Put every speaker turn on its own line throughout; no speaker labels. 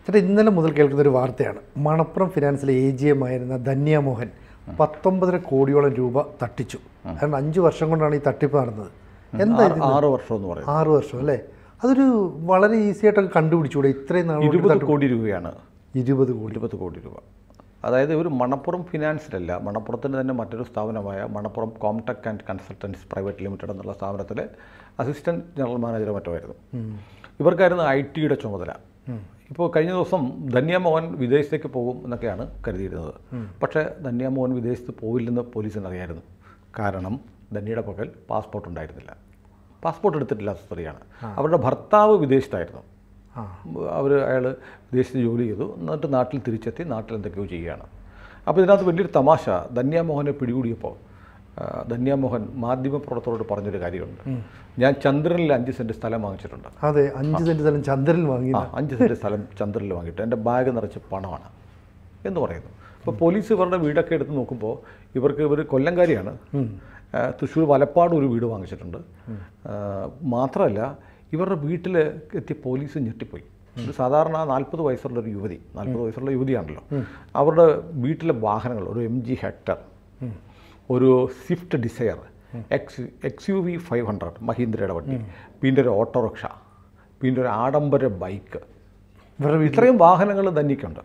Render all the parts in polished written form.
ചേട്ടാ ഇന്നലെ മുതൽ കേൾക്കുന്നൊരു വാർത്തയാണ്. മണപ്പുറം ഫിനാൻസിലെ AGM ആയിരുന്ന ധന്യ മോഹൻ 19.5 കോടിയോളം രൂപ തട്ടിച്ചു. കാരണം 5 വർഷം കൊണ്ടാണ് ഈ തട്ടിപ്പ് നടന്നത്. എന്താ
6 വർഷം എന്ന് പറയുന്നത്?
6 വർഷം അല്ലേ? അതൊരു വളരെ ഈസി ആയിട്ടൊക്കെ കണ്ടുപിടിച്ചുകൂടെ? ഇത്രയും നാൾ
20 കോടി രൂപയാണ്.
20
കോടി രൂപ. അതായത് ഒരു മണപ്പുറം ഫിനാൻസിലല്ല, മണപ്പുറത്തിൻ്റെ തന്നെ മറ്റൊരു സ്ഥാപനമായ Manappuram Comtech and consultants private limited എന്നുള്ള സ്ഥാപനത്തിലെ അസിസ്റ്റൻറ്റ് ജനറൽ മാനേജറോ മറ്റോ ആയിരുന്നു. ഇവർക്കായിരുന്നു IT-യുടെ ചുമതല. ഇപ്പോൾ കഴിഞ്ഞ ദിവസം ധന്യ മോഹൻ വിദേശത്തേക്ക് പോകും എന്നൊക്കെയാണ് കരുതിയിരുന്നത്. പക്ഷേ ധന്യ മോഹൻ വിദേശത്ത് പോവില്ലെന്ന് പോലീസിന് അറിയായിരുന്നു. കാരണം ധന്യയുടെ പക്കൽ പാസ്പോർട്ട് ഉണ്ടായിരുന്നില്ല. പാസ്പോർട്ട് എടുത്തിട്ടില്ലാത്ത സ്ത്രീയാണ്. അവരുടെ ഭർത്താവ് വിദേശത്തായിരുന്നു. അയാൾ വിദേശത്ത് ജോലി ചെയ്തു, എന്നിട്ട് നാട്ടിൽ തിരിച്ചെത്തി നാട്ടിൽ എന്തൊക്കെയോ ചെയ്യുകയാണ്. അപ്പോൾ ഇതിനകത്ത് വലിയൊരു തമാശ, ധന്യ മോഹനെ പിടികൂടിയപ്പോൾ ധന്യ മോഹൻ മാധ്യമപ്രവർത്തകരോട് പറഞ്ഞൊരു കാര്യമുണ്ട്. ഞാൻ ചന്ദ്രനിൽ 5 സെൻറ്റ് സ്ഥലം വാങ്ങിച്ചിട്ടുണ്ട്.
അതെ, 5 സെൻറ്റ് സ്ഥലം ചന്ദ്രനിൽ വാങ്ങി.
5 സെൻറ്റ് സ്ഥലം ചന്ദ്രനിൽ വാങ്ങിയിട്ട് എൻ്റെ ബാഗ് നിറച്ച് പണമാണ് എന്ന് പറയുന്നു. അപ്പോൾ പോലീസ് ഇവരുടെ വീടൊക്കെ എടുത്ത് നോക്കുമ്പോൾ ഇവർ കൊല്ലംകാരിയാണ്. തൃശ്ശൂർ വലപ്പാട് ഒരു വീട് വാങ്ങിച്ചിട്ടുണ്ട്. മാത്രമല്ല ഇവരുടെ വീട്ടിൽ എത്തിയ പോലീസ് ഞെട്ടിപ്പോയി. ഒരു സാധാരണ 40 വയസ്സുള്ളൊരു യുവതി, 40 വയസ്സുള്ള യുവതിയാണല്ലോ, അവരുടെ വീട്ടിലെ വാഹനങ്ങൾ ഒരു MG ഹെക്ടർ, ഒരു സ്വിഫ്റ്റ് ഡിസയർ, XUV 500 മഹീന്ദ്രയുടെ വണ്ടി, പിന്നെ ഒരു ഓട്ടോറിക്ഷ, പിന്നെ ഒരു ആഡംബര ബൈക്ക്, ഇത്രയും വാഹനങ്ങൾ ധന്യക്കുണ്ട്.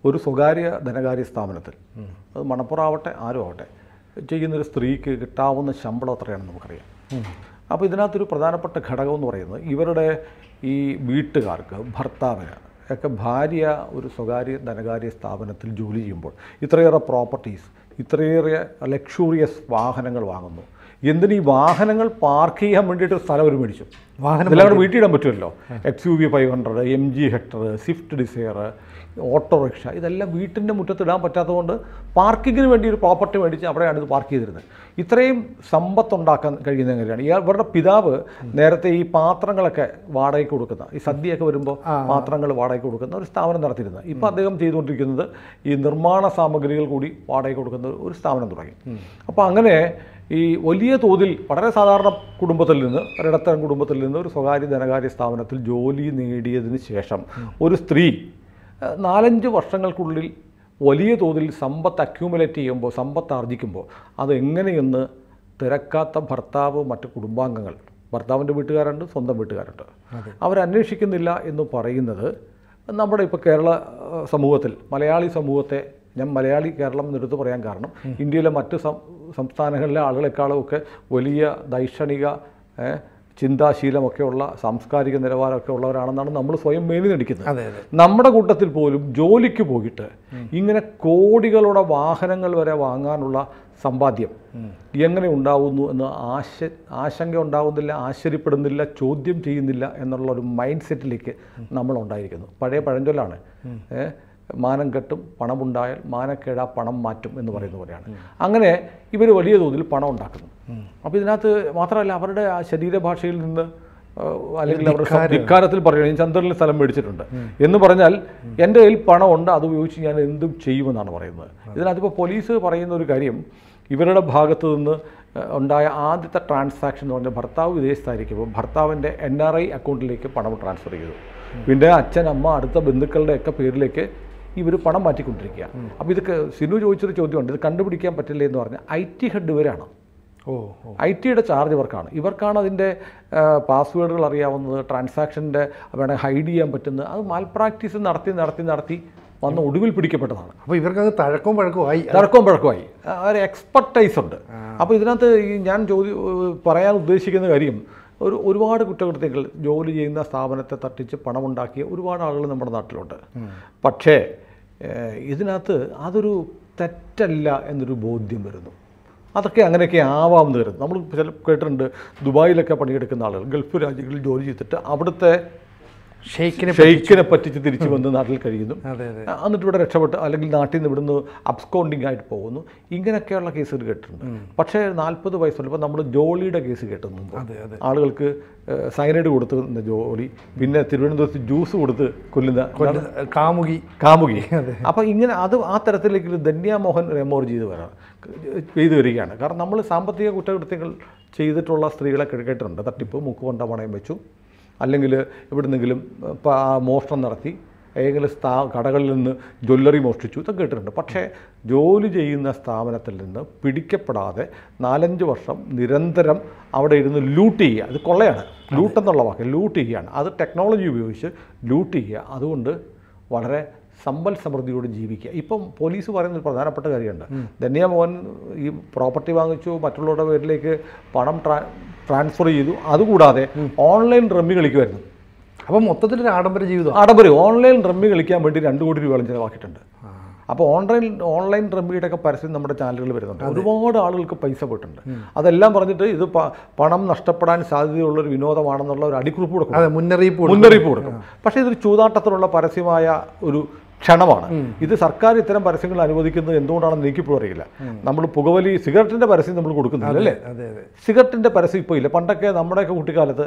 ഒരു സ്വകാര്യ ധനകാര്യ സ്ഥാപനത്തിൽ, അത് മണപ്പുറം ആവട്ടെ ആരും ആവട്ടെ, ചെയ്യുന്നൊരു സ്ത്രീക്ക് കിട്ടാവുന്ന ശമ്പളം എത്രയാണെന്ന് നമുക്കറിയാം. അപ്പോൾ ഇതിനകത്തൊരു പ്രധാനപ്പെട്ട ഘടകം എന്ന് പറയുന്നത് ഇവരുടെ ഈ വീട്ടുകാർക്ക്, ഭർത്താവിന് ഒക്കെ ഭാര്യ ഒരു സ്വകാര്യ ധനകാര്യ സ്ഥാപനത്തിൽ ജോലി ചെയ്യുമ്പോൾ ഇത്രയേറെ പ്രോപ്പർട്ടീസ്, ഇത്രയേറെ ലക്ഷൂറിയസ് വാഹനങ്ങൾ വാങ്ങുന്നു. എന്തിന് ഈ വാഹനങ്ങൾ പാർക്ക് ചെയ്യാൻ വേണ്ടിയിട്ട് സ്ഥലം ഒരു മേടിച്ചു. ഇതെല്ലാം വീട്ടിലിടാൻ പറ്റുമല്ലോ. XUV 500, MG Hector, Swift Dzire, autorickshaw, ഇതെല്ലാം വീട്ടിൻ്റെ മുറ്റത്തിടാൻ പറ്റാത്തതുകൊണ്ട് പാർക്കിങ്ങിന് വേണ്ടി ഒരു പ്രോപ്പർട്ടി മേടിച്ച് അവിടെയാണ് ഇത് പാർക്ക് ചെയ്തിരുന്നത്. ഇത്രയും സമ്പത്തുണ്ടാക്കാൻ കഴിയുന്ന എങ്ങനെയാണ്? ഇവരുടെ പിതാവ് നേരത്തെ ഈ പാത്രങ്ങളൊക്കെ വാടകയ്ക്ക് കൊടുക്കുന്ന, ഈ സദ്യയൊക്കെ വരുമ്പോൾ പാത്രങ്ങൾ വാടകയ്ക്ക് കൊടുക്കുന്ന ഒരു സ്ഥാപനം നടത്തിയിരുന്നത്. ഇപ്പോൾ അദ്ദേഹം ചെയ്തുകൊണ്ടിരിക്കുന്നത് ഈ നിർമ്മാണ സാമഗ്രികൾ കൂടി വാടകയ്ക്ക് കൊടുക്കുന്ന ഒരു സ്ഥാപനം തുടങ്ങി. അപ്പോൾ അങ്ങനെ ഈ വലിയ തോതിൽ വളരെ സാധാരണ കുടുംബത്തിൽ നിന്ന്, ഒരിടത്തരം കുടുംബത്തിൽ നിന്ന് ഒരു സ്വകാര്യ ധനകാര്യ സ്ഥാപനത്തിൽ ജോലി നേടിയതിന് ശേഷം ഒരു സ്ത്രീ 4-5 വർഷങ്ങൾക്കുള്ളിൽ വലിയ തോതിൽ സമ്പത്ത് അക്യൂമുലേറ്റ് ചെയ്യുമ്പോൾ, സമ്പത്ത് ആർജിക്കുമ്പോൾ അതെങ്ങനെയെന്ന് തിരക്കാത്ത ഭർത്താവ്, മറ്റ് കുടുംബാംഗങ്ങൾ, ഭർത്താവിൻ്റെ വീട്ടുകാരുണ്ട്, സ്വന്തം വീട്ടുകാരുണ്ട്, അവരന്വേഷിക്കുന്നില്ല എന്ന് പറയുന്നത് നമ്മുടെ ഇപ്പോൾ കേരള സമൂഹത്തിൽ, മലയാളി സമൂഹത്തെ, ഞാൻ മലയാളി കേരളം എന്നെടുത്ത് പറയാൻ കാരണം ഇന്ത്യയിലെ മറ്റ് സംസ്ഥാനങ്ങളിലെ ആളുകളെക്കാളുമൊക്കെ വലിയ ദൈക്ഷണിക ചിന്താശീലമൊക്കെയുള്ള, സാംസ്കാരിക നിലവാരമൊക്കെ ഉള്ളവരാണെന്നാണ് നമ്മൾ സ്വയം മേനി നടിക്കുന്നത്. നമ്മുടെ കൂട്ടത്തിൽ പോലും ജോലിക്ക് പോയിട്ട് ഇങ്ങനെ കോടികളുടെ വാഹനങ്ങൾ വരെ വാങ്ങാനുള്ള സമ്പാദ്യം എങ്ങനെ ഉണ്ടാവുന്നു എന്ന് ആശങ്ക ഉണ്ടാവുന്നില്ല, ആശ്ചര്യപ്പെടുന്നില്ല, ചോദ്യം ചെയ്യുന്നില്ല എന്നുള്ളൊരു മൈൻഡ് സെറ്റിലേക്ക് നമ്മളുണ്ടായിരിക്കുന്നു. പഴയ പഴഞ്ചൊല്ലാണ്, മാനം കെട്ടും പണമുണ്ടായാൽ മാനക്കേടാ പണം മാറ്റും എന്ന് പറയുന്ന പോലെയാണ്. അങ്ങനെ ഇവർ വലിയ തോതിൽ പണം ഉണ്ടാക്കുന്നു. അപ്പോൾ ഇതിനകത്ത് മാത്രമല്ല അവരുടെ ആ ശരീരഭാഷയിൽ നിന്ന്, അല്ലെങ്കിൽ അവരുടെ ധിക്കാരത്തിൽ പറയുകയാണ്, ഞാൻ ചന്ദ്രനിൽ സ്ഥലം മേടിച്ചിട്ടുണ്ട് എന്ന് പറഞ്ഞാൽ എൻ്റെ കയ്യിൽ പണമുണ്ട്, അത് ഉപയോഗിച്ച് ഞാൻ എന്തും ചെയ്യുമെന്നാണ് പറയുന്നത്. ഇതിനകത്തിപ്പോൾ പോലീസ് പറയുന്ന ഒരു കാര്യം, ഇവരുടെ ഭാഗത്തു നിന്ന് ഉണ്ടായ ആദ്യത്തെ ട്രാൻസാക്ഷൻ എന്ന് പറഞ്ഞാൽ ഭർത്താവ് വിദേശത്തായിരിക്കുമ്പോൾ ഭർത്താവിൻ്റെ NRI അക്കൗണ്ടിലേക്ക് പണം ട്രാൻസ്ഫർ ചെയ്തു. പിന്നെ അച്ഛൻ, അമ്മ, അടുത്ത ബന്ധുക്കളുടെയൊക്കെ പേരിലേക്ക് ഇവർ പണം മാറ്റിക്കൊണ്ടിരിക്കുക. അപ്പോൾ ഇത് സിനു ചോദിച്ചൊരു ചോദ്യമുണ്ട്, ഇത് കണ്ടുപിടിക്കാൻ പറ്റില്ല എന്ന് പറഞ്ഞാൽ IT ഹെഡ് ഇവരാണ്. IT-യുടെ ചാർജ് ഇവർക്കാണ് അതിൻ്റെ പാസ്വേഡുകൾ അറിയാവുന്നത്, ട്രാൻസാക്ഷൻ്റെ വേണമെങ്കിൽ ഹൈഡ് ചെയ്യാൻ പറ്റുന്നത്. അത് മാൽ പ്രാക്ടീസ് നടത്തി വന്ന് ഒടുവിൽ പിടിക്കപ്പെട്ടതാണ്.
അപ്പോൾ ഇവർക്ക് തഴക്കവും പഴക്കമായി
ഒരു എക്സ്പെർട്ടൈസ് ഉണ്ട്. അപ്പോൾ ഇതിനകത്ത് ഞാൻ പറയാൻ ഉദ്ദേശിക്കുന്ന കാര്യം, ഒരുപാട് കുറ്റകൃത്യങ്ങൾ, ജോലി ചെയ്യുന്ന സ്ഥാപനത്തെ തട്ടിച്ച് പണമുണ്ടാക്കിയ ഒരുപാട് ആളുകൾ നമ്മുടെ നാട്ടിലുണ്ട്. പക്ഷേ ഇതിനകത്ത് അതൊരു തെറ്റല്ല എന്നൊരു ബോധ്യം വരുന്നു. അതൊക്കെ അങ്ങനെയൊക്കെ ആവാമെന്ന് വരുന്നു. നമ്മൾ കേട്ടിട്ടുണ്ട്, ദുബായിലൊക്കെ പണിയെടുക്കുന്ന ആളുകൾ ഗൾഫ് രാജ്യങ്ങളിൽ ജോലി ചെയ്തിട്ട് അവിടുത്തെ ഷെയ്ക്കിനെ പറ്റിച്ച് തിരിച്ചു വന്ന് നാട്ടിൽ കഴിയുന്നു, എന്നിട്ട് ഇവിടെ രക്ഷപ്പെട്ട് അല്ലെങ്കിൽ നാട്ടിൽ നിന്ന് ഇവിടുന്ന് അബ്സ്കോണ്ടിങ് ആയിട്ട് പോകുന്നു. ഇങ്ങനെയൊക്കെയുള്ള കേസുകൾ കേട്ടിട്ടുണ്ട്. പക്ഷേ 40 വയസ്സുള്ള, ഇപ്പോൾ നമ്മൾ ജോളിയുടെ കേസ് കേട്ടുന്നു, ആളുകൾക്ക് സയനൈഡ് കൊടുത്തുന്ന ജോളി, പിന്നെ തിരുവനന്തപുരത്ത് ജ്യൂസ് കൊടുത്ത് കൊല്ലുന്ന
കാമുകി.
അപ്പോൾ ഇങ്ങനെ ആ തരത്തിലേക്ക് ധന്യ മോഹൻ റെമോർ ചെയ്തു വരികയാണ്. കാരണം നമ്മൾ സാമ്പത്തിക കുറ്റകൃത്യങ്ങൾ ചെയ്തിട്ടുള്ള സ്ത്രീകളെ കേട്ടിട്ടുണ്ട്. തട്ടിപ്പ്, മുക്കുകൊണ്ട പണയം വെച്ചു, അല്ലെങ്കിൽ എവിടുന്നെങ്കിലും മോഷണം നടത്തി ഏതെങ്കിലും കടകളിൽ നിന്ന് ജ്വല്ലറി മോഷ്ടിച്ചു, ഇതൊക്കെ കേട്ടിട്ടുണ്ട്. പക്ഷേ ജോലി ചെയ്യുന്ന സ്ഥാപനത്തിൽ നിന്ന് പിടിക്കപ്പെടാതെ 4-5 വർഷം നിരന്തരം അവിടെ ഇരുന്ന് ലൂട്ട് ചെയ്യുക. ഇത് കൊള്ളയാണ്, ലൂട്ടെന്നുള്ള വാക്ക് ലൂട്ട് ചെയ്യുകയാണ്. അത് ടെക്നോളജി ഉപയോഗിച്ച് ലൂട്ട് ചെയ്യുക. അതുകൊണ്ട് വളരെ സമ്പൽ സമൃദ്ധിയോട് ജീവിക്കുക. ഇപ്പം പോലീസ് പറയുന്നൊരു പ്രധാനപ്പെട്ട കാര്യമുണ്ട്. ധന്യ മോഹൻ ഈ പ്രോപ്പർട്ടി വാങ്ങിച്ചു, മറ്റുള്ളവരുടെ പേരിലേക്ക് പണം ട്രാൻസ്ഫർ ചെയ്തു. അതുകൂടാതെ ഓൺലൈൻ റമ്മി കളിക്കുമായിരുന്നു.
അപ്പം മൊത്തത്തിലൊരു ആഡംബര ജീവിതം.
ആഡംബരം. ഓൺലൈൻ റമ്മി കളിക്കാൻ വേണ്ടി 2 കോടി രൂപയോളം ചിലവാക്കിയിട്ടുണ്ട്. അപ്പോൾ ഓൺലൈൻ റമ്മിയുടെ ഒക്കെ പരസ്യം നമ്മുടെ ചാനലുകൾ വരുന്നുണ്ട്. ഒരുപാട് ആളുകൾക്ക് പൈസ പോയിട്ടുണ്ട്. അതെല്ലാം പറഞ്ഞിട്ട് ഇത് പണം നഷ്ടപ്പെടാൻ സാധ്യതയുള്ളൊരു വിനോദമാണെന്നുള്ള ഒരു അടിക്കുറിപ്പ് കൊടുക്കും, മുന്നറിയിപ്പ് കൊടുക്കും. പക്ഷേ ഇതൊരു ചൂതാട്ടത്തിലുള്ള പരസ്യമായ ഒരു ക്ഷണമാണ്. ഇത് സർക്കാർ ഇത്തരം പരസ്യങ്ങൾ അനുവദിക്കുന്നത് എന്തുകൊണ്ടാണെന്ന് എനിക്കിപ്പോൾ അറിയില്ല. നമ്മൾ പുകവലി സിഗരറ്റിൻ്റെ പരസ്യം നമ്മൾ കൊടുക്കുന്നില്ല അല്ലേ? സിഗരറ്റിൻ്റെ പരസ്യം ഇപ്പോൾ ഇല്ല. പണ്ടൊക്കെ നമ്മുടെയൊക്കെ കുട്ടിക്കാലത്ത്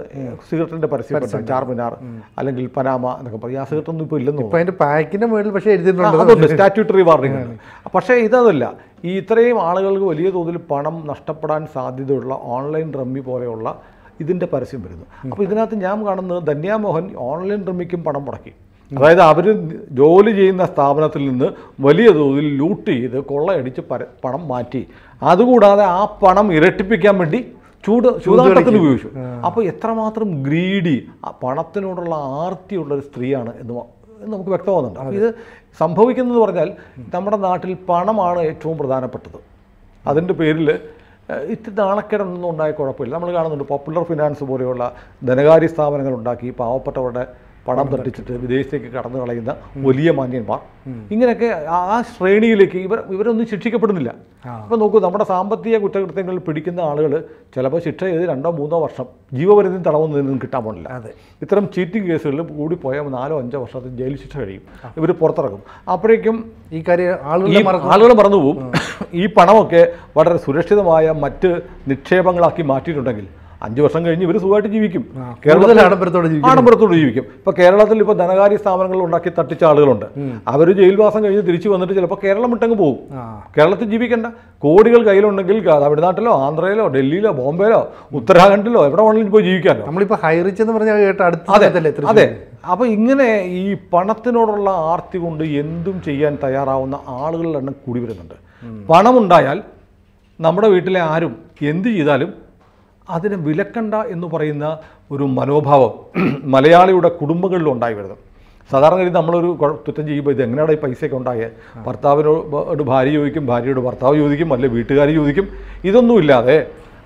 സിഗരറ്റിൻ്റെ പരസ്യം ചാർമിനാർ അല്ലെങ്കിൽ പനാമ എന്നൊക്കെ പറയും. ആ സിഗരറ്റൊന്നും ഇപ്പോൾ ഇല്ലെന്ന് തോന്നുന്നു.
അതിൻ്റെ പാക്കിൻ്റെ മുകളിൽ പക്ഷേ എഴുതിയിട്ടുണ്ട്,
അതുണ്ട്, സ്റ്റാറ്റ്യൂട്ടറി വാർണിംഗ് ഉണ്ട്. പക്ഷേ ഇതല്ല. ഈ ഇത്രയും ആളുകൾക്ക് വലിയ തോതിൽ പണം നഷ്ടപ്പെടാൻ സാധ്യതയുള്ള ഓൺലൈൻ റമ്മി പോലെയുള്ള ഇതിൻ്റെ പരസ്യം വരുന്നു. അപ്പോൾ ഇതിനകത്ത് ഞാൻ കാണുന്നത് ധന്യ മോഹൻ ഓൺലൈൻ റമ്മിക്കും പണം മുടക്കി. അതായത് അവർ ജോലി ചെയ്യുന്ന സ്ഥാപനത്തിൽ നിന്ന് വലിയ തോതിൽ ലൂട്ട് ചെയ്ത് കൊള്ളയടിച്ച് പണം മാറ്റി. അതുകൂടാതെ ആ പണം ഇരട്ടിപ്പിക്കാൻ വേണ്ടി ചൂതാട്ടത്തിന് ഉപയോഗിച്ചു. അപ്പോൾ എത്രമാത്രം ഗ്രീഡി, പണത്തിനോടുള്ള ആർത്തിയുള്ളൊരു സ്ത്രീയാണ് എന്ന് നമുക്ക് വ്യക്തമാകുന്നുണ്ട്. അപ്പോൾ ഇത് സംഭവിക്കുന്നത് പറഞ്ഞാൽ നമ്മുടെ നാട്ടിൽ പണമാണ് ഏറ്റവും പ്രധാനപ്പെട്ടത്. അതിൻ്റെ പേരിൽ ഇത്തിരി നാണക്കേടൊന്നും ഉണ്ടായ കുഴപ്പമില്ല. നമ്മൾ കാണുന്നുണ്ട് പോപ്പുലർ ഫിനാൻസ് പോലെയുള്ള ധനകാര്യ സ്ഥാപനങ്ങൾ ഉണ്ടാക്കി പാവപ്പെട്ടവരുടെ പണം തട്ടിച്ചിട്ട് വിദേശത്തേക്ക് കടന്നു കളയുന്ന വലിയ മാന്യന്മാർ, ഇങ്ങനെയൊക്കെ ആ ശ്രേണിയിലേക്ക് ഇവരൊന്നും ശിക്ഷിക്കപ്പെടുന്നില്ല. അപ്പോൾ നോക്കൂ, നമ്മുടെ സാമ്പത്തിക കുറ്റകൃത്യങ്ങളിൽ പിടിക്കുന്ന ആളുകൾ ചിലപ്പോൾ ശിക്ഷ ചെയ്ത് 2-3 വർഷം ജീവപര്യന്തം തടവൊന്നും കിട്ടാൻ പോണില്ല. ഇത്തരം ചീറ്റിംഗ് കേസുകളിൽ കൂടിപ്പോയാൽ 4-5 വർഷത്തിൽ ജയിൽ ശിക്ഷ കഴിയും. ഇവർ പുറത്തിറങ്ങും. അപ്പോഴേക്കും
ഈ കാര്യം
ആളുകൾ മറന്നുപോകും. ഈ പണമൊക്കെ വളരെ സുരക്ഷിതമായ മറ്റ് നിക്ഷേപങ്ങളാക്കി മാറ്റിയിട്ടുണ്ടെങ്കിൽ 5 വർഷം കഴിഞ്ഞ് ഇവർ സുഖമായിട്ട് ജീവിക്കും. കേരളത്തിൽ ആഡംബരത്തോടെ ജീവിക്കും. ഇപ്പോൾ കേരളത്തിൽ ഇപ്പോൾ ധനകാര്യ സ്ഥാപനങ്ങൾ ഉണ്ടാക്കി തട്ടിച്ച ആളുകളുണ്ട്. അവർ ജയിൽവാസം കഴിഞ്ഞ് തിരിച്ചു വന്നിട്ട് ചിലപ്പോൾ കേരളം വിട്ടങ്ങ് പോകും. കേരളത്തിൽ ജീവിക്കേണ്ട. കോടികൾ കയ്യിലുണ്ടെങ്കിൽ തമിഴ്നാട്ടിലോ ആന്ധ്രയിലോ ഡൽഹിയിലോ ബോംബെയിലോ ഉത്തരാഖണ്ഡിലോ എവിടെ വേണമെങ്കിലും പോയി ജീവിക്കാമല്ലോ.
നമ്മളിപ്പോൾ ഹൈറിച്ച് എന്ന് പറഞ്ഞാൽ കേട്ട
അതെ. അപ്പോൾ ഇങ്ങനെ ഈ പണത്തിനോടുള്ള ആർത്തി കൊണ്ട് എന്തും ചെയ്യാൻ തയ്യാറാവുന്ന ആളുകളുടെ എണ്ണം കൂടി വരുന്നുണ്ട്. പണമുണ്ടായാൽ നമ്മുടെ വീട്ടിലെ ആരും എന്ത് ചെയ്താലും അതിനെ വിലക്കണ്ട എന്ന് പറയുന്ന ഒരു മനോഭാവം മലയാളിയുടെ കുടുംബങ്ങളിൽ ഉണ്ടായി വരുന്നത്. സാധാരണ രീതി നമ്മളൊരു കുറ്റം ചെയ്യുമ്പോൾ ഇത് എങ്ങനെയാണ് ഈ പൈസയൊക്കെ ഉണ്ടായത്? ഭർത്താവിനോട് ഭാര്യ ചോദിക്കും, ഭാര്യയോട് ഭർത്താവ് ചോദിക്കും, അല്ലെങ്കിൽ വീട്ടുകാർ ചോദിക്കും. ഇതൊന്നുമില്ലാതെ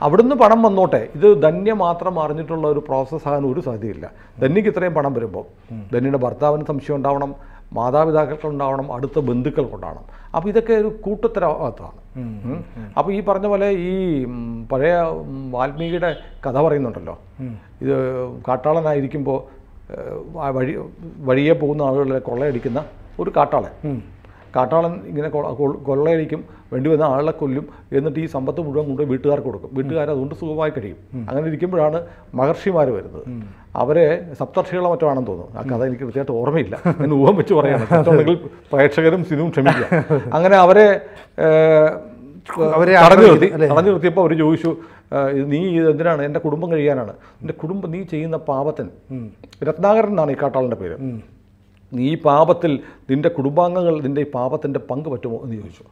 അവിടുന്ന് പണം വന്നോട്ടെ. ഇത് ധന്യ മാത്രം അറിഞ്ഞിട്ടുള്ള ഒരു പ്രോസസ്സ് ആകാൻ ഒരു സാധ്യതയില്ല. ധന്യക്ക് ഇത്രയും പണം വരുമ്പോൾ ധന്യയുടെ ഭർത്താവിന് സംശയം ഉണ്ടാവണം, മാതാപിതാക്കൾക്കുണ്ടാവണം, അടുത്ത ബന്ധുക്കൾക്കുണ്ടാവണം. അപ്പോൾ ഇതൊക്കെ ഒരു കൂട്ടത്തരവാദിത്തമാണ്. അപ്പോൾ ഈ പറഞ്ഞ പോലെ ഈ പഴയ വാൽമീകിയുടെ കഥ പറയുന്നുണ്ടല്ലോ, ഇത് കാട്ടാളനായിരിക്കുമ്പോൾ വഴിയെ പോകുന്ന ആളുകളെ കൊള്ളയടിക്കുന്ന ഒരു കാട്ടാളൻ ഇങ്ങനെ കൊള്ളയടിക്കും, വേണ്ടി വന്ന ആളെ കൊല്ലും, എന്നിട്ട് ഈ സമ്പത്ത് മുഴുവൻ കൊണ്ട് വീട്ടുകാർക്ക് കൊടുക്കും. വീട്ടുകാർ അതുകൊണ്ട് സുഖമായി കഴിയും. അങ്ങനെ ഇരിക്കുമ്പോഴാണ് മഹർഷിമാർ വരുന്നത്. അവരെ സപ്തർഷികളോ മറ്റോ ആണെന്ന് തോന്നുന്നു. ആ കഥ എനിക്ക് കൃത്യമായിട്ട് ഓർമ്മയില്ല, ഞാൻ ഊഹം വെച്ച് പറയാണ്. തെറ്റുണ്ടെങ്കിൽ പ്രേക്ഷകരും സിനിമയും ക്ഷമിക്കുക. അങ്ങനെ അവരെ തടഞ്ഞു നിർത്തിയപ്പോൾ അവർ ചോദിച്ചു, നീ എന്തിനാണ്? എൻ്റെ കുടുംബം കഴിയാനാണ്. എൻ്റെ കുടുംബം നീ ചെയ്യുന്ന പാപത്തിന്, രത്നാകരൻ എന്നാണ് ഈ കാട്ടാളൻ്റെ പേര്, നീ പാപത്തിൽ നിൻ്റെ കുടുംബാംഗങ്ങൾ നിൻ്റെ ഈ പാപത്തിൻ്റെ പങ്ക് പറ്റുമോ എന്ന് ചോദിച്ചു.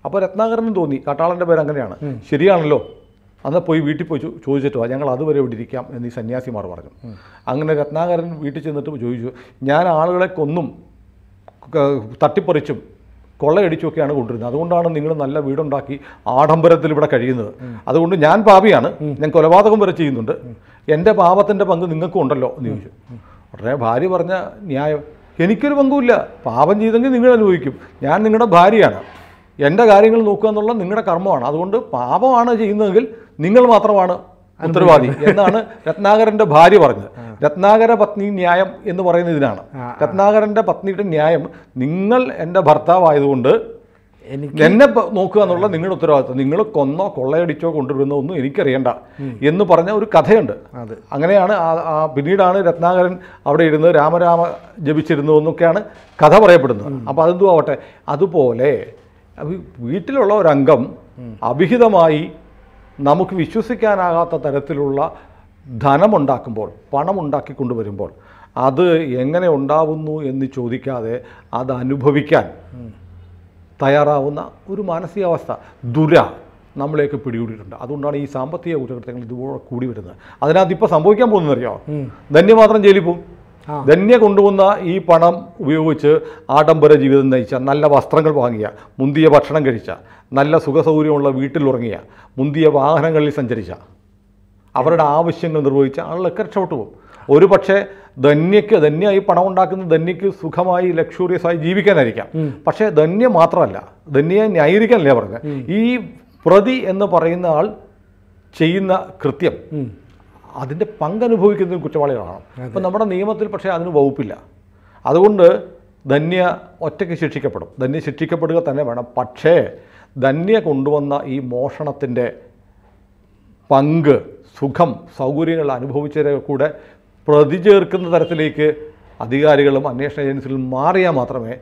അപ്പോൾ രത്നാകരനും തോന്നി കാട്ടാളൻ്റെ പേര് അങ്ങനെയാണ്, ശരിയാണല്ലോ, അന്ന് പോയി വീട്ടിൽ പോയി ചോദിച്ചിട്ട് വാ, ഞങ്ങൾ അതുവരെ ഇവിടെ ഇരിക്കാം എന്ന് ഈ സന്യാസിമാർ പറഞ്ഞു. അങ്ങനെ രത്നാകരൻ വീട്ടിൽ ചെന്നിട്ട് ചോദിച്ചു, ഞാൻ ആളുകളെ കൊന്നും തട്ടിപ്പറിച്ചും കൊള്ളയടിച്ചുമൊക്കെയാണ് കൊണ്ടിരുന്നത്, അതുകൊണ്ടാണ് നിങ്ങൾ നല്ല വീടുണ്ടാക്കി ആഡംബരത്തിൽ ഇവിടെ കഴിയുന്നത്. അതുകൊണ്ട് ഞാൻ പാപിയാണ്, ഞാൻ കൊലപാതകം വരെ ചെയ്യുന്നുണ്ട്, എൻ്റെ പാപത്തിൻ്റെ പങ്ക് നിങ്ങൾക്കും ഉണ്ടല്ലോ എന്ന് ചോദിച്ചു. ഉടനെ ഭാര്യ പറഞ്ഞ ന്യായം, എനിക്കൊരു പങ്കുമില്ല, പാപം ചെയ്തെങ്കിൽ നിങ്ങൾ അനുഭവിക്കും, ഞാൻ നിങ്ങളുടെ ഭാര്യയാണ്, എൻ്റെ കാര്യങ്ങൾ നോക്കുക എന്നുള്ള നിങ്ങളുടെ കർമ്മമാണ്, അതുകൊണ്ട് പാപമാണ് ചെയ്യുന്നതെങ്കിൽ നിങ്ങൾ മാത്രമാണ് ഉത്തരവാദി എന്നാണ് രത്നാകരൻ്റെ ഭാര്യ പറഞ്ഞത്. രത്നാകര പത്നി ന്യായം എന്ന് പറയുന്ന ഇതിനാണ്. രത്നാകരൻ്റെ പത്നിയുടെ ന്യായം, നിങ്ങൾ എൻ്റെ ഭർത്താവായതുകൊണ്ട് എന്നെ നോക്കുക എന്നുള്ള നിങ്ങളുടെ ഉത്തരവാദിത്വം, നിങ്ങൾ കൊന്നോ കൊള്ളയടിച്ചോ കൊണ്ടുവരുന്നോ ഒന്നും എനിക്കറിയണ്ട എന്ന് പറഞ്ഞ ഒരു കഥയുണ്ട്. അങ്ങനെയാണ് പിന്നീടാണ് രത്നാകരൻ അവിടെ ഇരുന്ന് രാമരാമ ജപിച്ചിരുന്നതെന്നൊക്കെയാണ് കഥ പറയപ്പെടുന്നത്. അപ്പോൾ അതെന്തും ആവട്ടെ, അതുപോലെ വീട്ടിലുള്ള ഒരംഗം അവിഹിതമായി നമുക്ക് വിശ്വസിക്കാനാകാത്ത തരത്തിലുള്ള ധനമുണ്ടാക്കുമ്പോൾ, പണമുണ്ടാക്കി കൊണ്ടുവരുമ്പോൾ അത് എങ്ങനെ ഉണ്ടാവുന്നു എന്ന് ചോദിക്കാതെ അത് അനുഭവിക്കാൻ തയ്യാറാവുന്ന ഒരു മാനസികാവസ്ഥ നമ്മളെയൊക്കെ പിടികൂടിയിട്ടുണ്ട്. അതുകൊണ്ടാണ് ഈ സാമ്പത്തിക കുറ്റകൃത്യങ്ങൾ ഇതുപോലെ കൂടി വരുന്നത്. അതിനകത്ത് ഇപ്പോൾ സംഭവിക്കാൻ പോകുന്നതറിയോ? ധന്യ മാത്രം ജയിലിൽ പോകും. ധന്യ കൊണ്ടുവന്ന ഈ പണം ഉപയോഗിച്ച് ആഡംബര ജീവിതം നയിച്ച, നല്ല വസ്ത്രങ്ങൾ വാങ്ങിയ, മുന്തിയ ഭക്ഷണം കഴിച്ച, നല്ല സുഖസൗകര്യമുള്ള വീട്ടിലുറങ്ങിയ, മുന്തിയ വാഹനങ്ങളിൽ സഞ്ചരിച്ച, അവരുടെ ആവശ്യങ്ങൾ നിർവഹിച്ച ആളുകളൊക്കെ രക്ഷപ്പെട്ടു പോകും. ഒരു പക്ഷേ ധന്യ ഈ പണം ഉണ്ടാക്കുന്ന ധന്യക്ക് സുഖമായി ലക്ഷൂറിയസായി ജീവിക്കാനായിരിക്കാം. പക്ഷേ ധന്യ മാത്രമല്ല, ധന്യയെ ന്യായീകരിക്കാനല്ലേ പറഞ്ഞത്. ഈ പ്രതി എന്ന് പറയുന്ന ആൾ ചെയ്യുന്ന കൃത്യം അതിൻ്റെ പങ്കനുഭവിക്കുന്ന കുറ്റവാളികളാണ്. അപ്പം നമ്മുടെ നിയമത്തിൽ പക്ഷേ അതിന് വകുപ്പില്ല. അതുകൊണ്ട് ധന്യ ഒറ്റയ്ക്ക് ശിക്ഷിക്കപ്പെടും. ധന്യ ശിക്ഷിക്കപ്പെടുക തന്നെ വേണം. പക്ഷേ ധന്യ കൊണ്ടുവന്ന ഈ മോഷണത്തിൻ്റെ പങ്ക്, സുഖം, സൗകര്യങ്ങൾ അനുഭവിച്ചവരെ കൂടെ പ്രതി ചേർക്കുന്ന തരത്തിലേക്ക് അധികാരികളും അന്വേഷണ ഏജൻസികളും മാറിയാൽ മാത്രമേ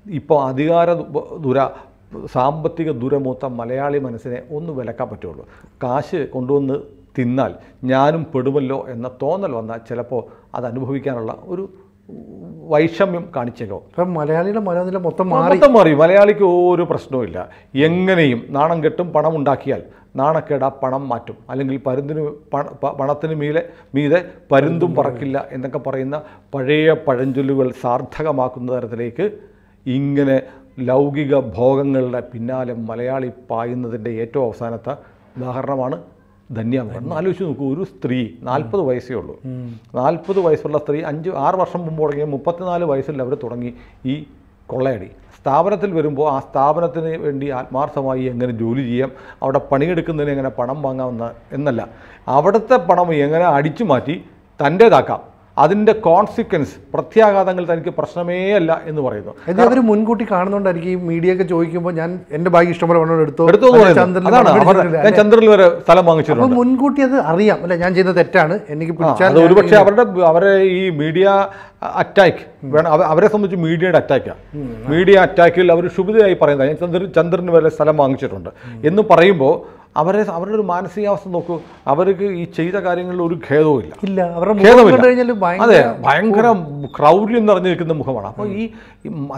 ഇപ്പോൾ സാമ്പത്തിക ദുരമൂത്ത മലയാളി മനസ്സിനെ ഒന്ന് വിലക്കാൻ പറ്റുള്ളൂ. കാശ് കൊണ്ടുവന്ന് തിന്നാൽ ഞാനും പെടുമല്ലോ എന്ന തോന്നൽ വന്നാൽ ചിലപ്പോൾ അത് അനുഭവിക്കാനുള്ള ഒരു വൈഷമ്യം കാണിച്ചേക്കോ.
ഇപ്പം മലയാളിയുടെ മനോനില മൊത്തം
മാറി. മലയാളിക്ക് ഒരു പ്രശ്നവുമില്ല. എങ്ങനെയും നാണം കെട്ടും പണം ഉണ്ടാക്കിയാൽ നാണക്കേട പണം മാറ്റും. അല്ലെങ്കിൽ പണത്തിന് മീതെ പരുന്തും പറക്കില്ല എന്നൊക്കെ പറയുന്ന പഴയ പഴഞ്ചൊല്ലുകൾ സാർത്ഥകമാക്കുന്ന തരത്തിലേക്ക് ഇങ്ങനെ ലൗകിക ഭോഗങ്ങളുടെ പിന്നാലെ മലയാളി പായുന്നതിൻ്റെ ഏറ്റവും അവസാനത്തെ ഉദാഹരണമാണ് ധന്യമോഹൻ. ആലോചിച്ച് നോക്കൂ, ഒരു സ്ത്രീ 40 വയസ്സേ ഉള്ളൂ. 40 വയസ്സുള്ള സ്ത്രീ 5-6 വർഷം മുമ്പ് തുടങ്ങിയ 34 വയസ്സിൽ അവർ തുടങ്ങി ഈ കൊള്ളയടി. സ്ഥാപനത്തിൽ വരുമ്പോൾ ആ സ്ഥാപനത്തിന് വേണ്ടി ആത്മാർത്ഥമായി എങ്ങനെ ജോലി ചെയ്യാം, അവിടെ പണിയെടുക്കുന്നതിന് എങ്ങനെ പണം വാങ്ങാമെന്ന് എന്നല്ല, അവിടുത്തെ പണം എങ്ങനെ അടിച്ചു മാറ്റി തൻ്റേതാക്കാം, അതിൻ്റെ കോൺസിക്വൻസ്, പ്രത്യാഘാതങ്ങൾ തനിക്ക് പ്രശ്നമേ അല്ല എന്ന് പറയുന്നു.
അവർ മുൻകൂട്ടി കാണുന്നതുകൊണ്ടായിരിക്കും ഈ മീഡിയ ഒക്കെ ചോദിക്കുമ്പോൾ ഞാൻ എൻ്റെ ബാഗ് ഇഷ്ടംപോലെ എടുത്തു.
ഞാൻ ചന്ദ്രനിൽ വരെ സ്ഥലം വാങ്ങിച്ചിട്ടുണ്ട്.
മുൻകൂട്ടി അത് അറിയാം അല്ലെ, ഞാൻ ചെയ്യുന്നത് തെറ്റാണ്, എനിക്ക്
ഒരുപക്ഷെ അവരെ ഈ മീഡിയ അറ്റാക്ക് വേണം. അവരെ സംബന്ധിച്ച് മീഡിയയുടെ അറ്റാക്കാണ്. മീഡിയ അറ്റാക്കിൽ അവർ ക്ഷുഭിതയായി പറയുന്നത് ഞാൻ ചന്ദ്രന് വരെ സ്ഥലം വാങ്ങിച്ചിട്ടുണ്ട് എന്ന് പറയുമ്പോൾ അവരുടെ ഒരു മാനസികാവസ്ഥ നോക്കൂ. അവർക്ക് ഈ ചെയ്ത കാര്യങ്ങളിൽ ഒരു ഖേദവും ഇല്ല. അതെ, ഭയങ്കര ക്രൗര്യം നിറഞ്ഞു നിൽക്കുന്ന മുഖമാണ്. അപ്പോൾ ഈ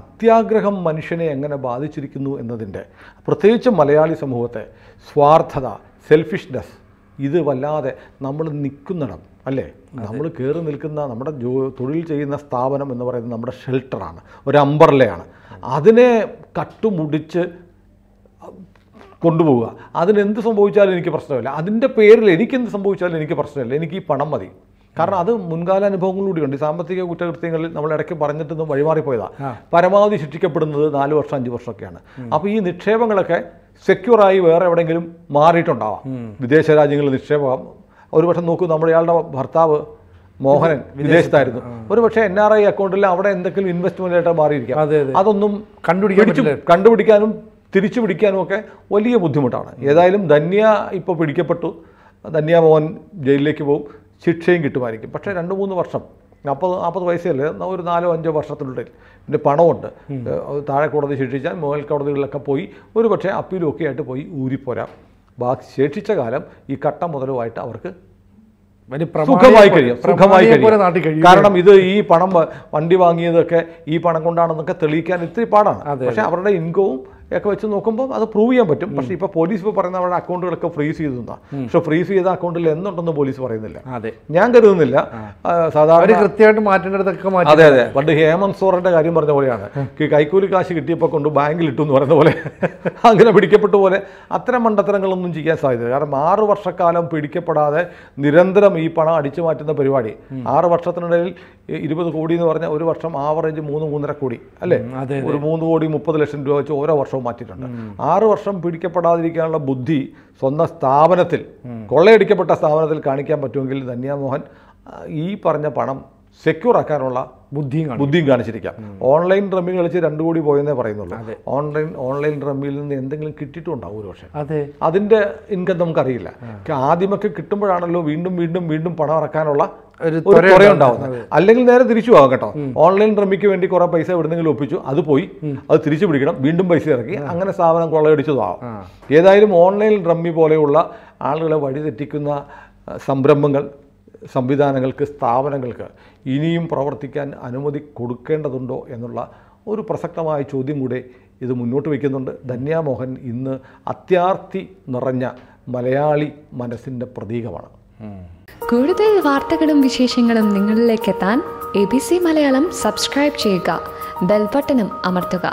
അത്യാഗ്രഹം മനുഷ്യനെ എങ്ങനെ ബാധിച്ചിരിക്കുന്നു എന്നതിൻ്റെ, പ്രത്യേകിച്ച് മലയാളി സമൂഹത്തെ സ്വാർത്ഥത, സെൽഫിഷ്നെസ്, ഇത് വല്ലാതെ നമ്മൾ നിൽക്കുന്നിടം അല്ലേ, നമ്മൾ കയറി നിൽക്കുന്ന നമ്മുടെ തൊഴിൽ ചെയ്യുന്ന സ്ഥാപനം എന്ന് പറയുന്നത് നമ്മുടെ ഷെൽട്ടറാണ്, ഒരു അംബർലയാണ്. അതിനെ കട്ടുമുടിച്ച് കൊണ്ടുപോവുക. അതിനെന്ത് സംഭവിച്ചാലും എനിക്ക് പ്രശ്നമില്ല, അതിൻ്റെ പേരിൽ എനിക്കെന്ത് സംഭവിച്ചാലും എനിക്ക് പ്രശ്നമില്ല, എനിക്ക് ഈ പണം മതി. കാരണം അത് മുൻകാല അനുഭവങ്ങളിലൂടെയുണ്ട്. സാമ്പത്തിക കുറ്റകൃത്യങ്ങളിൽ നമ്മൾ ഇടയ്ക്ക് പറഞ്ഞിട്ടൊന്നും വഴിമാറിപ്പോയതാണ്. പരമാവധി ശിക്ഷിക്കപ്പെടുന്നത് 4 വർഷം 5 വർഷമൊക്കെയാണ്. അപ്പോൾ ഈ നിക്ഷേപങ്ങളൊക്കെ സെക്യൂറായി വേറെ എവിടെയെങ്കിലും മാറിയിട്ടുണ്ടാവാം. വിദേശ രാജ്യങ്ങളിൽ നിക്ഷേപം ഒരുപക്ഷെ നോക്കൂ, ഇയാളുടെ ഭർത്താവ് മോഹനൻ വിദേശത്തായിരുന്നു. ഒരു പക്ഷേ NRI അക്കൗണ്ടിൽ അവിടെ എന്തെങ്കിലും ഇൻവെസ്റ്റ്മെൻ്റ് ആയിട്ട് മാറിയിരിക്കാം. അതൊന്നും കണ്ടുപിടിക്കാനും തിരിച്ചു പിടിക്കാനും ഒക്കെ വലിയ ബുദ്ധിമുട്ടാണ്. ഏതായാലും ധന്യ ഇപ്പോൾ പിടിക്കപ്പെട്ടു. ധന്യമോഹൻ ജയിലിലേക്ക് പോകും, ശിക്ഷയും കിട്ടുമായിരിക്കും. പക്ഷേ 2-3 വർഷം, 40 വയസ്സല്ലേ, ഒരു 4-5 വർഷത്തിനുള്ളിൽ പിന്നെ പണമുണ്ട്. താഴെ കോടതി ശിക്ഷിച്ചാൽ മുകൾ കോടതികളിലൊക്കെ പോയി ഒരു പക്ഷേ അപ്പീലും ഒക്കെ ആയിട്ട് പോയി ഊരിപ്പോരാം. ബാക്കി ശേഷിച്ച കാലം ഈ കട്ട മുതലുമായിട്ട് അവർക്ക് സുഖമായി കഴിയും. കാരണം ഈ പണം വണ്ടി വാങ്ങിയതൊക്കെ ഈ പണം കൊണ്ടാണെന്നൊക്കെ തെളിയിക്കാൻ ഇത്തിരി പാടാണ്. പക്ഷേ അവരുടെ ഇൻകവും ഒക്കെ വെച്ച് നോക്കുമ്പോൾ അത് പ്രൂവ് ചെയ്യാൻ പറ്റും. പക്ഷേ ഇപ്പോൾ പോലീസ് പറയുന്ന അവരുടെ അക്കൗണ്ടുകളൊക്കെ ഫ്രീസ് ചെയ്തെന്നാണ്. പക്ഷെ ഫ്രീസ് ചെയ്ത അക്കൗണ്ടിൽ എന്നുണ്ടെന്ന് പോലീസ് പറയുന്നില്ല. ഞാൻ കരുതുന്നില്ല. സാധാരണ കൃത്യമായിട്ട് മാറ്റേണ്ടതൊക്കെ മാറ്റി. അതെ, പണ്ട് ഹേമന്ത് സോറന്റെ കാര്യം പറഞ്ഞ പോലെയാണ്, കൈക്കൂലി കാശ് കിട്ടിയപ്പോൾ കൊണ്ട് ബാങ്കിൽ ഇട്ടു എന്ന് പറയുന്ന പോലെ അങ്ങനെ പിടിക്കപ്പെട്ട പോലെ അത്തരം മണ്ടത്തരങ്ങളൊന്നും ചെയ്യാൻ സാധ്യത. കാരണം 6 വർഷക്കാലം പിടിക്കപ്പെടാതെ നിരന്തരം ഈ പണം അടിച്ചു മാറ്റുന്ന പരിപാടി, 6 വർഷത്തിനിടയിൽ 20 കോടി എന്ന് പറഞ്ഞാൽ ഒരു വർഷം ആവറേജ് 3-3.5 കോടി അല്ലേ, ഒരു 3 കോടി 30 ലക്ഷം രൂപ വെച്ച് ഓരോ വർഷവും മാറ്റിയിട്ടുണ്ട്. 6 വർഷം പിടിക്കപ്പെടാതിരിക്കാനുള്ള ബുദ്ധി സ്വന്തം സ്ഥാപനത്തിൽ, കൊള്ളയടിക്കപ്പെട്ട സ്ഥാപനത്തിൽ കാണിക്കാൻ പറ്റുമെങ്കിൽ ധന്യമോഹൻ ഈ പറഞ്ഞ പണം സെക്യൂർ ആക്കാനുള്ള ബുദ്ധിയും കാണിച്ചിരിക്കാം. ഓൺലൈൻ റമ്മി കളിച്ച് 2 കോടി പോയെന്നേ പറയുന്നുള്ളൂ. ഓൺലൈൻ റമ്മിയിൽ നിന്ന് എന്തെങ്കിലും കിട്ടിയിട്ടുണ്ടാവും ഒരു പക്ഷേ. അതിൻ്റെ ഇൻകം നമുക്കറിയില്ല. ആദ്യമൊക്കെ കിട്ടുമ്പോഴാണല്ലോ വീണ്ടും പണം ഇറക്കാനുള്ള ഒരു ഉണ്ടാവുന്നത്. അല്ലെങ്കിൽ നേരെ തിരിച്ചു പോകാം കേട്ടോ. ഓൺലൈൻ റമ്മിക്ക് വേണ്ടി കുറെ പൈസ എവിടെന്നെങ്കിലും ഒപ്പിച്ചു, അത് പോയി, അത് തിരിച്ചു പിടിക്കണം, വീണ്ടും പൈസ ഇറക്കി, അങ്ങനെ സ്ഥാപനം കൊള്ളയടിച്ചതാവും. ഏതായാലും ഓൺലൈൻ റമ്മി പോലെയുള്ള ആളുകളെ വഴിതെറ്റിക്കുന്ന സംരംഭങ്ങൾ സംവിധാനങ്ങൾക്ക്, സ്ഥാപനങ്ങൾക്ക് ഇനിയും പ്രവർത്തിക്കാൻ അനുമതി കൊടുക്കേണ്ടതുണ്ടോ എന്നുള്ള ഒരു പ്രസക്തമായ ചോദ്യം കൂടെ ഇത് മുന്നോട്ട് വയ്ക്കുന്നുണ്ട്. ധന്യ മോഹൻ ഇന്ന് അത്യാർത്തി നിറഞ്ഞ മലയാളി മനസ്സിൻ്റെ പ്രതീകമാണ്.
കൂടുതൽ വാർത്തകളും വിശേഷങ്ങളും നിങ്ങളിലേക്ക് എത്താൻ ABC മലയാളം സബ്സ്ക്രൈബ് ചെയ്യുക, ബെൽ ബട്ടണും അമർത്തുക.